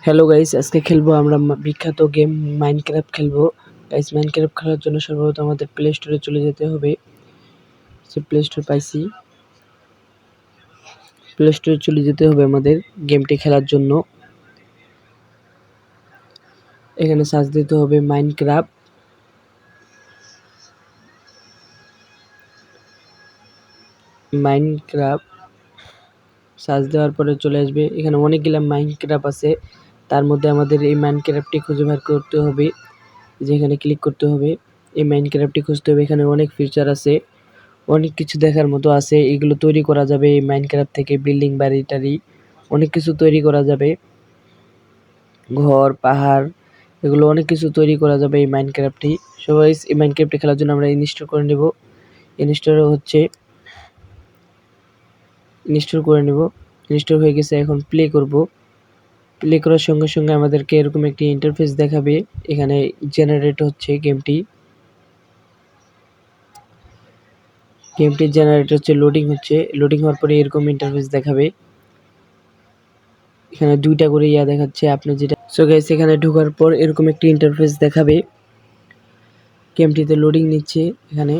Hello guys, আজকে খেলবো আমরা বিখ্যাত গেম মাইনক্রাফট খেলবো। গাইস, মাইনক্রাফট খেলার জন্য সর্বপ্রথম আমাদের প্লে স্টোরে চলে যেতে হবে। প্লে স্টোর পাইছি, প্লে স্টোরে চলে যেতে হবে আমাদের গেমটি খেলার জন্য। এখানে সার্চ দিতে হবে মাইনক্রাফট। সার্চ দেওয়ার পরে চলে আসবে। এখানে অনেকগুলা মাইনক্রাফট আছে, তার মধ্যে আমাদের এই মাইনক্রাফটটি খুঁজে বের করতে হবে। যেখানে ক্লিক করতে হবে, এই মাইনক্রাফটটি খুঁজতে হবে। এখানে অনেক ফিচার আছে, অনেক কিছু দেখার মতো আছে। এগুলো তৈরি করা যাবে এই মাইনক্রাফট থেকে, বিল্ডিং বাড়ি টাড়ি অনেক কিছু তৈরি করা যাবে, ঘর পাহাড় এগুলো অনেক কিছু তৈরি করা যাবে এই মাইনক্রাফটটি। সবাই এই মাইনক্রাফটটি খেলার জন্য আমরা ইনস্টল করে নেব। ইনস্টল করে নেব। ইনস্টল হয়ে গেছে, এখন প্লে করব। প্লে করার সঙ্গে সঙ্গে আমাদেরকে এরকম একটি ইন্টারফেস দেখাবে। এখানে জেনারেট হচ্ছে গেমটি জেনারেট হচ্ছে, লোডিং হচ্ছে। লোডিং হওয়ার পরে এরকম ইন্টারফেস দেখাবে। এখানে দুইটা করে দেখাচ্ছে, আপনি যেটা। সো গাইস, এখানে ঢোকার পর এরকম একটি ইন্টারফেস দেখাবে। গেমটিতে লোডিং নিচ্ছে। এখানে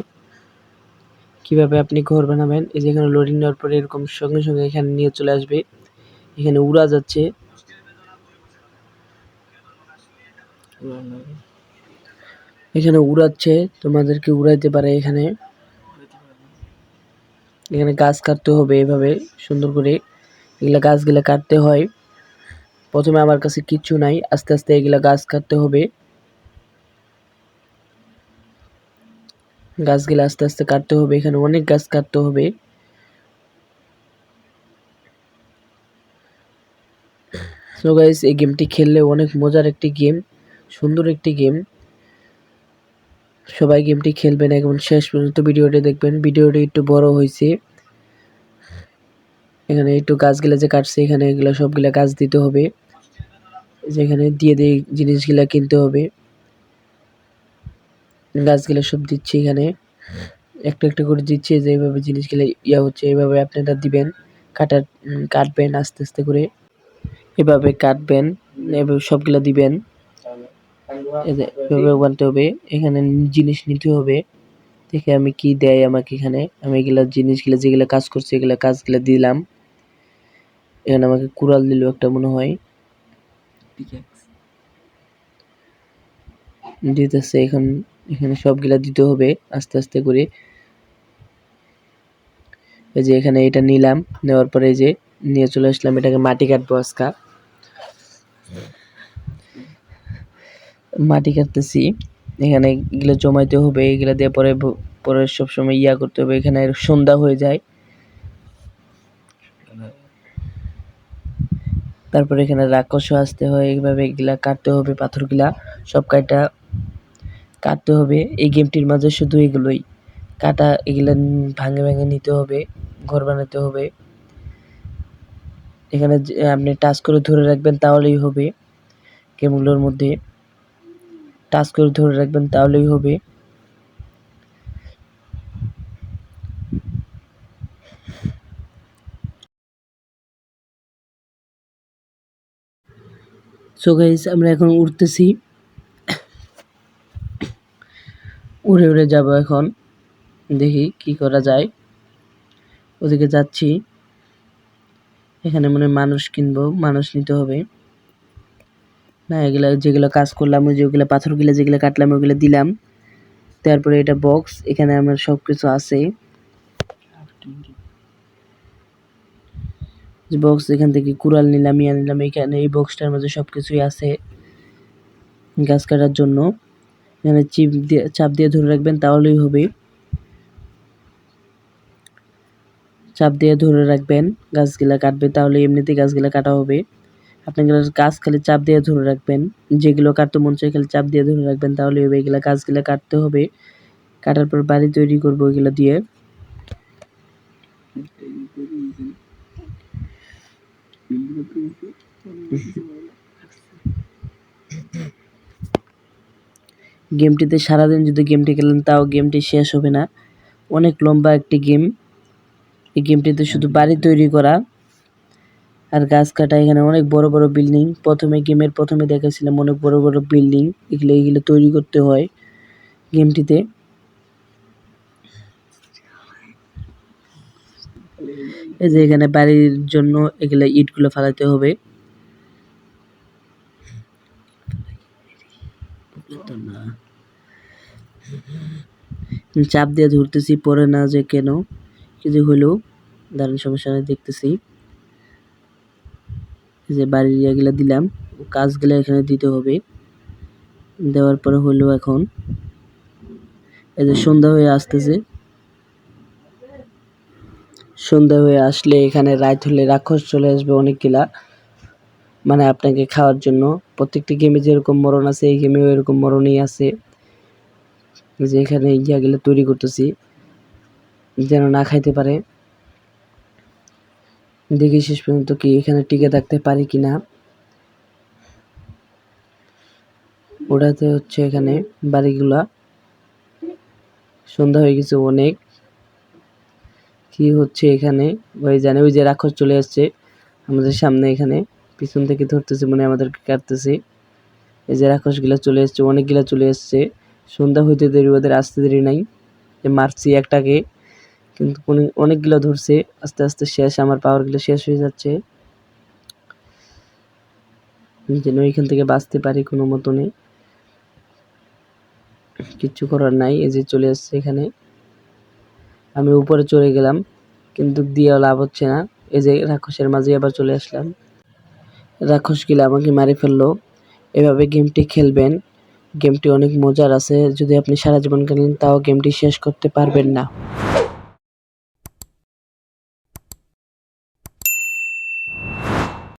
কিভাবে আপনি ঘর বানাবেন, এই যে এখানে লোডিং নেওয়ার পরে এরকম সঙ্গে সঙ্গে এখানে নিয়ে চলে আসবে। এখানে উড়া যাচ্ছে, এখানে উড়াচ্ছে, তোমাদেরকে উড়াইতে পারে। এখানে গাছ কাটতে হবে এভাবে সুন্দর করে। এগুলা গাছগুলা কাটতে হয়। প্রথমে আমার কাছে কিচ্ছু নাই, আস্তে আস্তে এগুলা গাছ কাটতে হবে। গাছগুলা আস্তে আস্তে কাটতে হবে। এখানে অনেক গাছ কাটতে হবে। সো গাইস, এই গেমটি খেললে অনেক মজার একটি গেম, সুন্দর একটি গেম। সবাই গেমটি খেলবেন এবং শেষ পর্যন্ত ভিডিওটি দেখবেন। ভিডিওটি একটু বড় হয়েছে, এখানে একটু গাছগুলা যে কাটছে, এখানে এগুলা সবগুলা গাছ দিতে হবে। যেখানে দিয়ে জিনিসগুলা কিনতে হবে। গাছগুলা সব দিচ্ছি, এখানে একটা একটা করে দিচ্ছে। যেভাবে জিনিসগুলা হচ্ছে, এইভাবে আপনারা দিবেন। কাটবেন আস্তে আস্তে করে, এভাবে কাটবেন, এভাবে সবগুলা দিবেন। এভাবে বানতে হবে। এখানে জিনিস নিতে হবে। দেখে আমি কি দেয় আমাকে। এখানে আমি এগুলা জিনিসগুলা যেগুলা কাজ করছি এগুলা কাজগুলা দিলাম। এখানে আমাকে কুড়াল দিল একটা মনে হয়, দিতেছে। এখানে সবগুলা দিতে হবে আস্তে আস্তে করে। এই যে এখানে এটা নিলাম, নেওয়ার পরে এই যে নিয়ে চলে আসলাম। এটাকে মাটি কাটবো আজকা, মাটি কাটতেছি। এখানে এগুলো জমাইতে হবে, এগুলা দিয়ে পরে পরে সবসময় করতে হবে। এখানে সন্ধ্যা হয়ে যায়, তারপরে এখানে রাক্ষস আসতে হয়। এইভাবে এগুলা কাটতে হবে, পাথরগুলা সব কাটতে হবে। এই গেমটির মাঝে শুধু এগুলোই কাটা, এগুলা ভাঙে ভাঙে নিতে হবে, ঘর বানাতে হবে। এখানে আপনি টাচ করে ধরে রাখবেন তাহলেই হবে। গেমগুলোর মধ্যে টাচ করে ধরে রাখবেন তাহলেই হবে। সো গাইস, আমরা এখন উঠতেছি, উড়ে উড়ে যাব। এখন দেখি কি করা যায়। ওদিকে যাচ্ছি। এখানে মনে মানুষ কিনবো, মানুষ নিতে হবে না। এগুলা যেগুলো কাজ করলাম, ওই যেগুলো পাথরগুলো যেগুলো কাটলাম ওগুলো দিলাম। তারপরে এটা বক্স, এখানে আমার সবকিছু আছে। বক্স, এখান থেকে কুড়াল নিলাম, নিলাম। এখানে এই বক্সটার মধ্যে সবকিছুই আছে গাছ কাটার জন্য। এখানে চাপ দিয়ে ধরে রাখবেন তাহলেই হবে। চাপ দিয়ে ধরে রাখবেন, গাছগুলা কাটবে তাহলে এমনিতে গাছগুলা কাটা হবে। আপনার গাছ খালি চাপ দিয়ে ধরে রাখবেন, যেগুলো কাটতে মন চায় খালি চাপ দিয়ে ধরে রাখবেন তাহলে হবে। এগুলা গাছগুলা কাটতে হবে, কাটার পর বাড়ি তৈরি করবো এগুলা দিয়ে। গেমটিতে সারাদিন যদি গেমটি খেলেন তাও গেমটি শেষ হবে না, অনেক লম্বা একটি গেম। এই গেমটিতে শুধু বাড়ি তৈরি করা আর গাছ কাটা এখানে অনেক বড় বড় বিল্ডিং। প্রথমে গেমের প্রথমে দেখাইছিলাম অনেক বড় বড় বিল্ডিং, এগুলো তৈরি করতে হয় গেমটিতে। এই যে এখানে বাড়ির জন্য এগুলা ইটগুলো ফালাইতে হবে। চাপ দিয়ে ধরতেছি পরে না যে কেন কিছু হলো, দারুণ সমস্যা দেখতেছি। যে বাড়ির ইয়েগুলা দিলাম, কাজগুলো এখানে দিতে হবে। দেওয়ার পরে হলো এখন এই যে সন্ধ্যা হয়ে আসতেছে। সন্ধ্যা হয়ে আসলে এখানে রাত হলে রাক্ষস চলে আসবে অনেকগুলা, মানে আপনাকে খাওয়ার জন্য। প্রত্যেকটি গেমে যেরকম মরণ আছে এই গেমেও এরকম মরণই আছে। যে এখানে ইয়াগুলো তৈরি করতেছি যেন না খাইতে পারে। দেখি শেষ পর্যন্ত কি এখানে টিকে থাকতে পারি কিনা। ওটাতে হচ্ছে এখানে বাড়িগুলা। সন্ধ্যা হয়ে গেছে অনেক। কি হচ্ছে এখানে ওই জানে, ওই যে রাক্ষস চলে আসছে আমাদের সামনে, এখানে পিছন থেকে ধরতেছে মানে আমাদেরকে কাটতেছে। এই যে রাক্ষসগুলা চলে এসছে, অনেকগুলা চলে এসছে। সন্ধ্যা হইতে দেরি, ওদের আসতে দেরি নাই। মারছি একটাকে, কিন্তু অনেকগুলো ধরছে। আস্তে আস্তে শেষ, আমার পাওয়ারগুলো শেষ হয়ে যাচ্ছে, যেন এখান থেকে বাঁচতে পারি কোনো মতনে। কিচ্ছু করার নাই, এই যে চলে আসছে এখানে। আমি উপরে চলে গেলাম কিন্তু দিয়েও লাভ হচ্ছে না। এই যে রাক্ষসের মাঝে আবার চলে আসলাম, রাক্ষসগুলো আমাকে মারি ফেললো। এভাবে গেমটি খেলবেন, গেমটি অনেক মজার আছে। যদি আপনি সারা জীবন খেলেন তাও গেমটি শেষ করতে পারবেন না।